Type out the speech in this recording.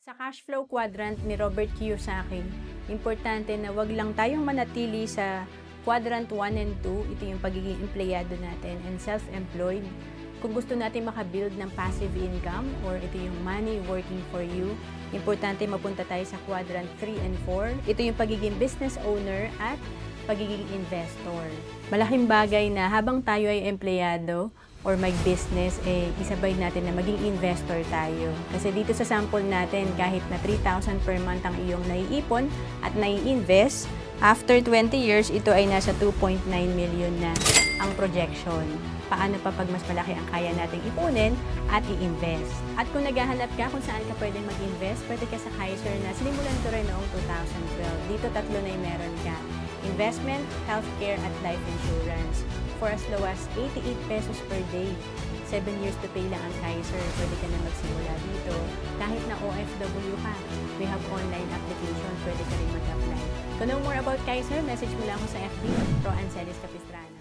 Sa cash flow quadrant ni Robert Kiyosaki, importante na wag lang tayong manatili sa quadrant 1 and 2, ito yung pagiging empleyado natin and self-employed. Kung gusto natin makabuild ng passive income or ito yung money working for you, importante mapunta tayo sa quadrant 3 and 4. Ito yung pagiging business owner at pagiging investor. Malaking bagay na habang tayo ay empleyado or mag-business, isabay natin na maging investor tayo. Kasi dito sa sample natin, kahit na 3,000 per month ang iyong naiipon at nai-invest, after 20 years, ito ay nasa 2.9 million na ang projection. Paano pa pag mas malaki ang kaya nating ipunin at i-invest? At kung naghahanap ka kung saan ka pwedeng mag-invest, pwede ka sa Kaiser na sinimulan ko rin noong 2012. Dito tatlo na yung meron ka. Investment, healthcare, at life insurance. For as low as 88 pesos per day. 7 years to pay lang ang Kaiser. Pwede ka na magsimula dito. Kahit na OFW ka, we have online application. Pwede ka rin mag-apply. To know more about Kaiser, message mo lang ako sa FB, Pro Ancelis Capistrano.